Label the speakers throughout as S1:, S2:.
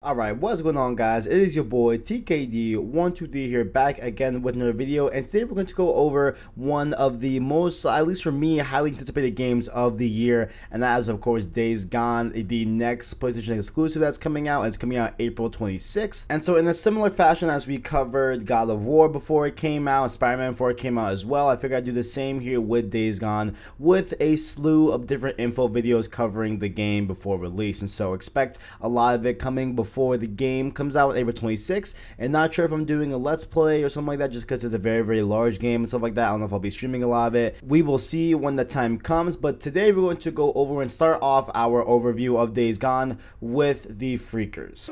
S1: Alright, what's going on, guys? It is your boy TKD123 here, back again with another video, and today we're going to go over one of the most, at least for me, highly anticipated games of the year, and that is of course Days Gone, the next PlayStation exclusive that's coming out. It's coming out April 26th, and so in a similar fashion as we covered God of War before it came out, Spider-Man before it came out as well, I figured I'd do the same here with Days Gone, with a slew of different info videos covering the game before release, and so expect a lot of it coming before the game comes out on April 26th. And not sure if I'm doing a let's play or something like that, just because it's a very large game and stuff like that. I don't know if I'll be streaming a lot of it. We will see when the time comes, but today we're going to go over and start off our overview of Days Gone with the Freakers.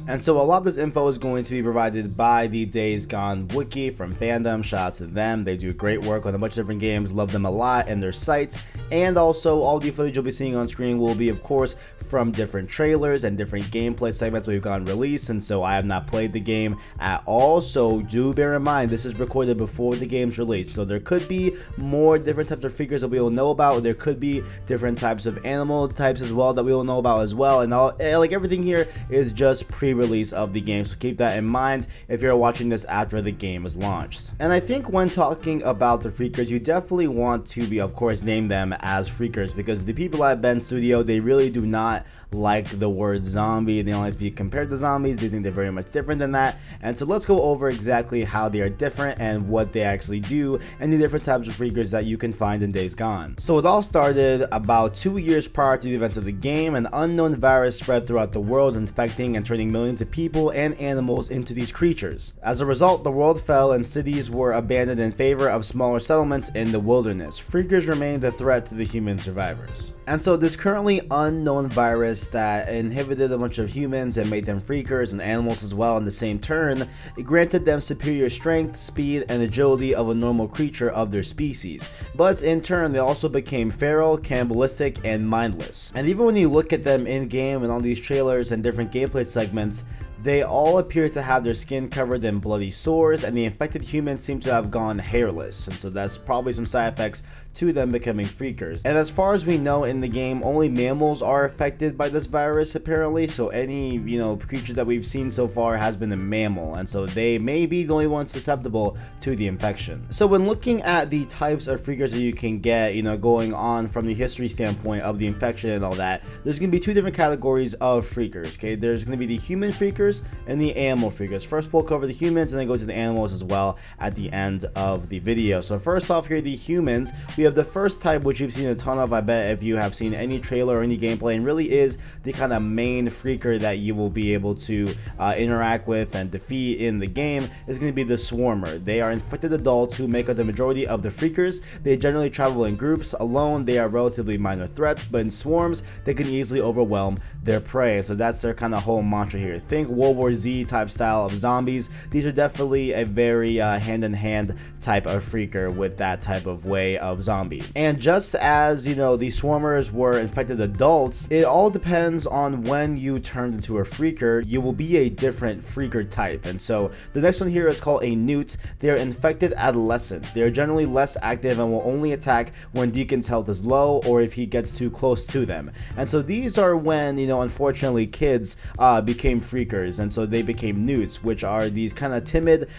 S1: And so a lot of this info is going to be provided by the Days Gone wiki from fandom. Shout out to them. They do great work on a bunch of different games. Love them a lot and their sites. And also all the footage you'll be seeing on screen will be, of course, from different trailers and different gameplay segments we've gotten released. And so I have not played the game at all. So do bear in mind, this is recorded before the game's released. So there could be more different types of figures that we will know about. There could be different types of animal types as well that we will know about as well. And all, like everything here is just pre-release of the game, so keep that in mind if you're watching this after the game is launched. And I think when talking about the Freakers, you definitely want to be, of course, name them as Freakers, because the people at Ben Studio, they really do not like the word zombie. They don't like to be compared to zombies. They think they're very much different than that. And so let's go over exactly how they are different and what they actually do and the different types of Freakers that you can find in Days Gone. So it all started about 2 years prior to the events of the game. An unknown virus spread throughout the world, infecting and turning millions of people and animals into these creatures. As a result, the world fell and cities were abandoned in favor of smaller settlements in the wilderness. Freakers remained a threat to the human survivors. And so this currently unknown virus that inhibited a bunch of humans and made them freakers and animals as well in the same turn, it granted them superior strength, speed, and agility of a normal creature of their species. But in turn, they also became feral, cannibalistic, and mindless. And even when you look at them in game and on these trailers and different gameplay segments, they all appear to have their skin covered in bloody sores, and the infected humans seem to have gone hairless, and so that's probably some side effects to them becoming freakers. And as far as we know in the game, only mammals are affected by this virus apparently, so any, creature that we've seen so far has been a mammal, and so they may be the only ones susceptible to the infection. So when looking at the types of freakers that you can get, going on from the history standpoint of the infection and all that, there's going to be two different categories of freakers, okay? There's going to be the human freakers and the animal freakers. First we'll cover the humans and then go to the animals as well at the end of the video. So first off here, the humans, we have the first type, which you've seen a ton of, I bet, if you have seen any trailer or any gameplay, and really is the kind of main freaker that you will be able to interact with and defeat in the game, is going to be the swarmer. They are infected adults who make up the majority of the freakers. They generally travel in groups. Alone, they are relatively minor threats, but in swarms, they can easily overwhelm their prey. And so that's their kind of whole mantra here. Think World War Z type style of zombies. These are definitely a very hand-in-hand type of freaker with that type of way of zombie. And just as, the swarmers were infected adults, it all depends on when you turn into a freaker. You will be a different freaker type. And so the next one here is called a Newts. They are infected adolescents. They are generally less active and will only attack when Deacon's health is low or if he gets too close to them. And so these are when, unfortunately, kids became freakers. And so they became Newts, which are these kind of timid,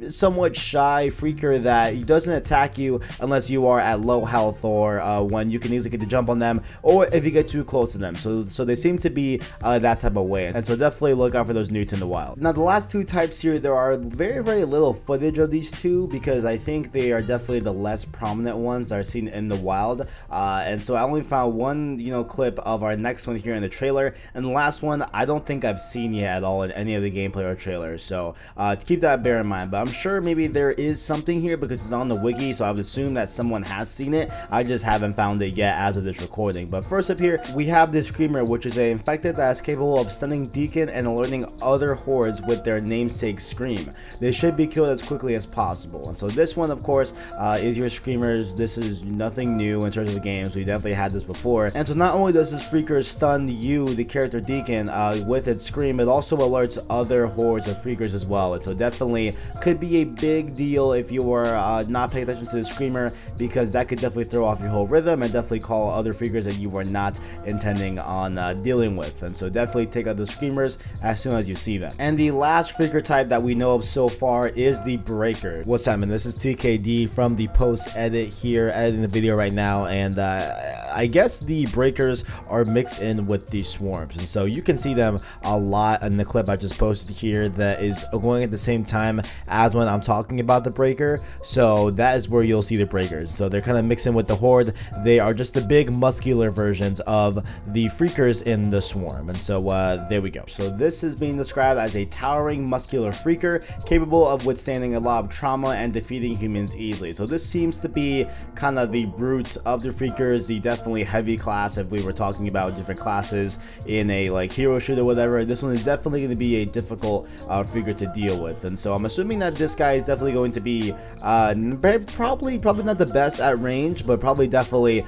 S1: somewhat shy freaker that doesn't attack you unless you are at low health or when you can easily get the jump on them or if you get too close to them. So they seem to be that type of way, and so definitely look out for those Newts in the wild. Now the last two types here, there are very little footage of these two because I think they are definitely the less prominent ones that are seen in the wild, and so I only found one clip of our next one here in the trailer, and the last one I don't think I've seen yet at all in any of the gameplay or trailers, so to keep that bear in mind. But I'm sure maybe there is something here because it's on the wiki, so I would assume that someone has seen it. I just haven't found it yet as of this recording. But first up here, we have this Screamer, which is an infected that is capable of stunning Deacon and alerting other hordes with their namesake scream. They should be killed as quickly as possible. And so this one, of course, is your Screamers. This is nothing new in terms of the game, so you definitely had this before. And so not only does this freaker stun you, the character Deacon, with its scream, it also alerts other hordes of freakers as well. And so definitely could be a big deal if you are not paying attention to the Screamer. because that could definitely throw off your whole rhythm and definitely call other freakers that you were not intending on dealing with. And so definitely take out the screamers as soon as you see them. And the last freaker type that we know of so far is the breaker. What's happening? This is TKD from the post edit here, editing the video right now, and I guess the breakers are mixed in with the swarms, and so you can see them a lot in the clip I just posted here that is going at the same time as when I'm talking about the breaker. So that is where you'll see the breakers. So they're kind of mixing with the horde. They are just the big muscular versions of the freakers in the swarm, and so there we go. So this is being described as a towering muscular freaker capable of withstanding a lot of trauma and defeating humans easily. So this seems to be kind of the roots of the freakers, the definitely heavy class. If we were talking about different classes in a like hero shooter or whatever, this one is definitely going to be a difficult freaker to deal with. And so I'm assuming that this guy is definitely going to be probably not the best at range, but probably definitely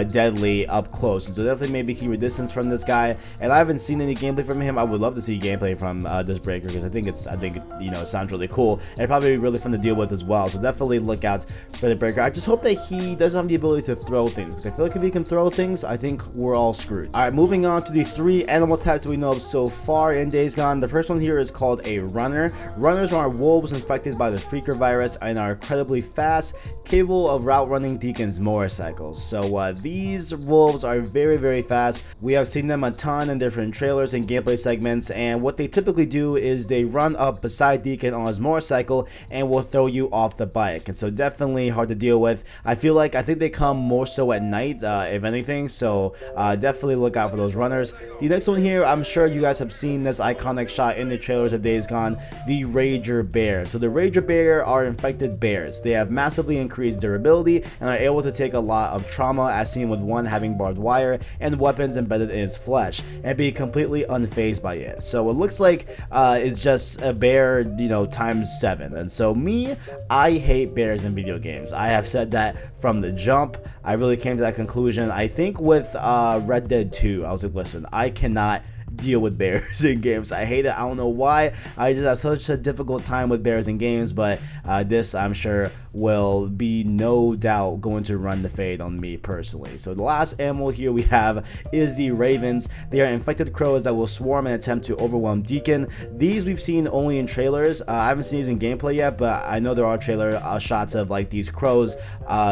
S1: deadly up close. And so definitely maybe keep your distance from this guy. And I haven't seen any gameplay from him. I would love to see gameplay from this breaker, because I think you know, it sounds really cool and probably really fun to deal with as well. So definitely look out for the breaker. I just hope that he doesn't have the ability to throw things, because I feel like if he can throw things, I think we're all screwed. Alright, moving on to the 3 animal types that we know of so far in Days Gone. The first one here is called a runner. Runners are wolves infected by the freaker virus and are incredibly fast, capable of outrunning Deacon's motorcycles. So these wolves are very, very fast. We have seen them a ton in different trailers and gameplay segments, and what they typically do is they run up beside Deacon on his motorcycle and will throw you off the bike. And so definitely hard to deal with. I think they come more so at night, if anything, so definitely look out for those runners. The next one here, I'm sure you guys have seen this iconic shot in the trailers of Days Gone, the Rager Bear. So the Rager Bear are infected bears. They have massively increased durability and are able to take a lot of trauma, as seen with one having barbed wire and weapons embedded in its flesh, and be completely unfazed by it. So it looks like it's just a bear, you know, times 7. And so I hate bears in video games. I have said that from the jump. I really came to that conclusion. I think with Red Dead 2, I was like, listen, I cannot deal with bears in games. I hate it. I don't know why. I just have such a difficult time with bears in games, but this, I'm sure, will be no doubt going to run the fade on me personally. So the last animal here we have is the ravens. They are infected crows that will swarm and attempt to overwhelm Deacon. These we've seen only in trailers. I haven't seen these in gameplay yet, but I know there are trailer shots of like these crows,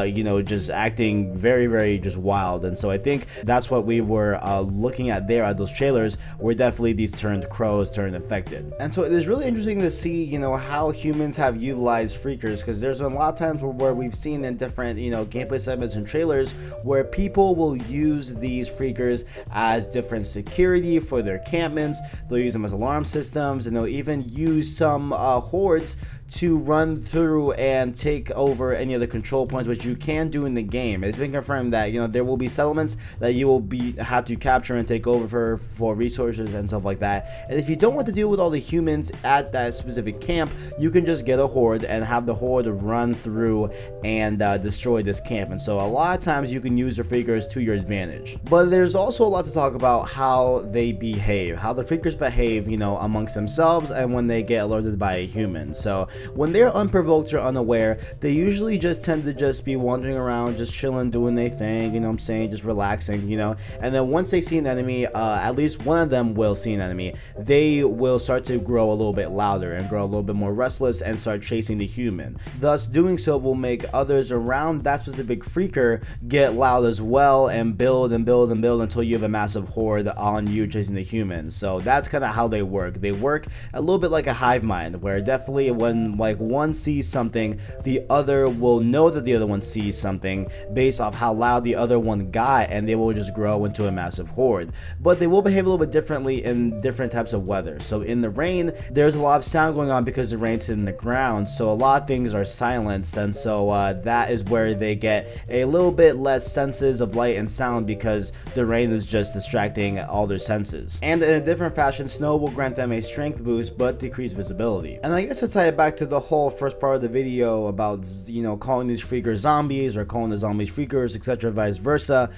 S1: you know, just acting very, very just wild. And so I think that's what we were looking at there at those trailers, where definitely these crows turned infected. And so it is really interesting to see, you know, how humans have utilized freakers, because there's been a lot of times where we've seen in different, you know, gameplay segments and trailers where people will use these freakers as different security for their encampments. They'll use them as alarm systems, and they'll even use some hordes to run through and take over any of the control points, which you can do in the game. It's been confirmed that, you know, there will be settlements that you will have to capture and take over for resources and stuff like that. And if you don't want to deal with all the humans at that specific camp, you can just get a horde and have the horde run through and destroy this camp. And so a lot of times you can use the freakers to your advantage. But there's also a lot to talk about how they behave, how the freakers behave, you know, amongst themselves and when they get alerted by a human. So when they're unprovoked or unaware, they usually just tend to just be wandering around, just chilling, doing their thing, you know what I'm saying, just relaxing, you know. And then once they see an enemy, at least one of them will see an enemy, they will start to grow a little bit louder and grow a little bit more restless and start chasing the human. Thus, doing so will make others around that specific freaker get loud as well and build and build and build until you have a massive horde on you chasing the human. So that's kind of how they work. They work a little bit like a hive mind, where definitely when like one sees something, the other will know that the other one sees something based off how loud the other one got, and they will just grow into a massive horde. But they will behave a little bit differently in different types of weather. So in the rain, there's a lot of sound going on because the rain's hitting the ground, so a lot of things are silenced, and so that is where they get a little bit less senses of light and sound, because the rain is just distracting all their senses. And in a different fashion, snow will grant them a strength boost but decrease visibility. And I guess to tie it back to the whole first part of the video about, you know, calling these freakers zombies or calling the zombies freakers, etc., vice versa,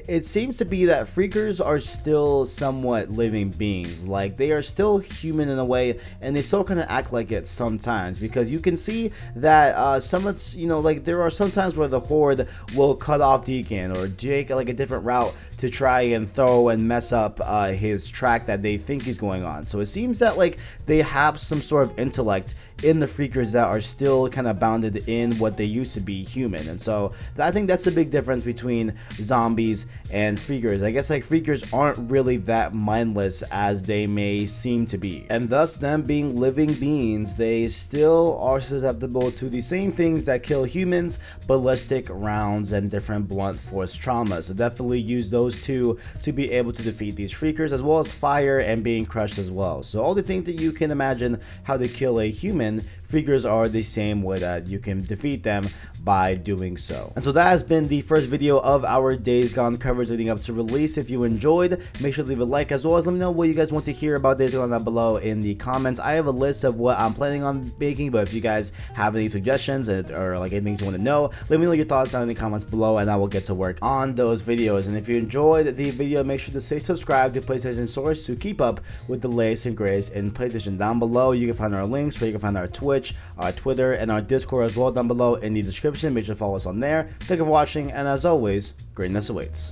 S1: it seems to be that freakers are still somewhat living beings. Like, they are still human in a way, and they still kind of act like it sometimes, because you can see that you know, like, there are some times where the Horde will cut off Deacon or take like a different route to try and throw and mess up his track that they think he's going on. So it seems that, like, they have some sort of intellect in the freakers that are still kind of bounded in what they used to be human. And so I think that's the big difference between zombies and freakers. I guess, like, freakers aren't really that mindless as they may seem to be, and thus them being living beings, they still are susceptible to the same things that kill humans: ballistic rounds and different blunt force trauma. So definitely use those two to be able to defeat these freakers, as well as fire and being crushed as well. So all the things that you can imagine how to kill a human, freakers are the same way that you can defeat them by doing so. And so that has been the first video of our Days Gone coverage leading up to release. If you enjoyed, make sure to leave a like, as well as let me know what you guys want to hear about Days Gone down below in the comments. I have a list of what I'm planning on making, but if you guys have any suggestions or like anything you want to know, let me know your thoughts down in the comments below, and I will get to work on those videos. And if you enjoyed the video, make sure to stay subscribed to PlayStation Source to keep up with the latest and greatest in PlayStation. Down below, you can find our links where you can find our Twitch, our Twitter, and our Discord as well down below in the description. Make sure to follow us on there. Thank you for watching, and as always, greatness awaits.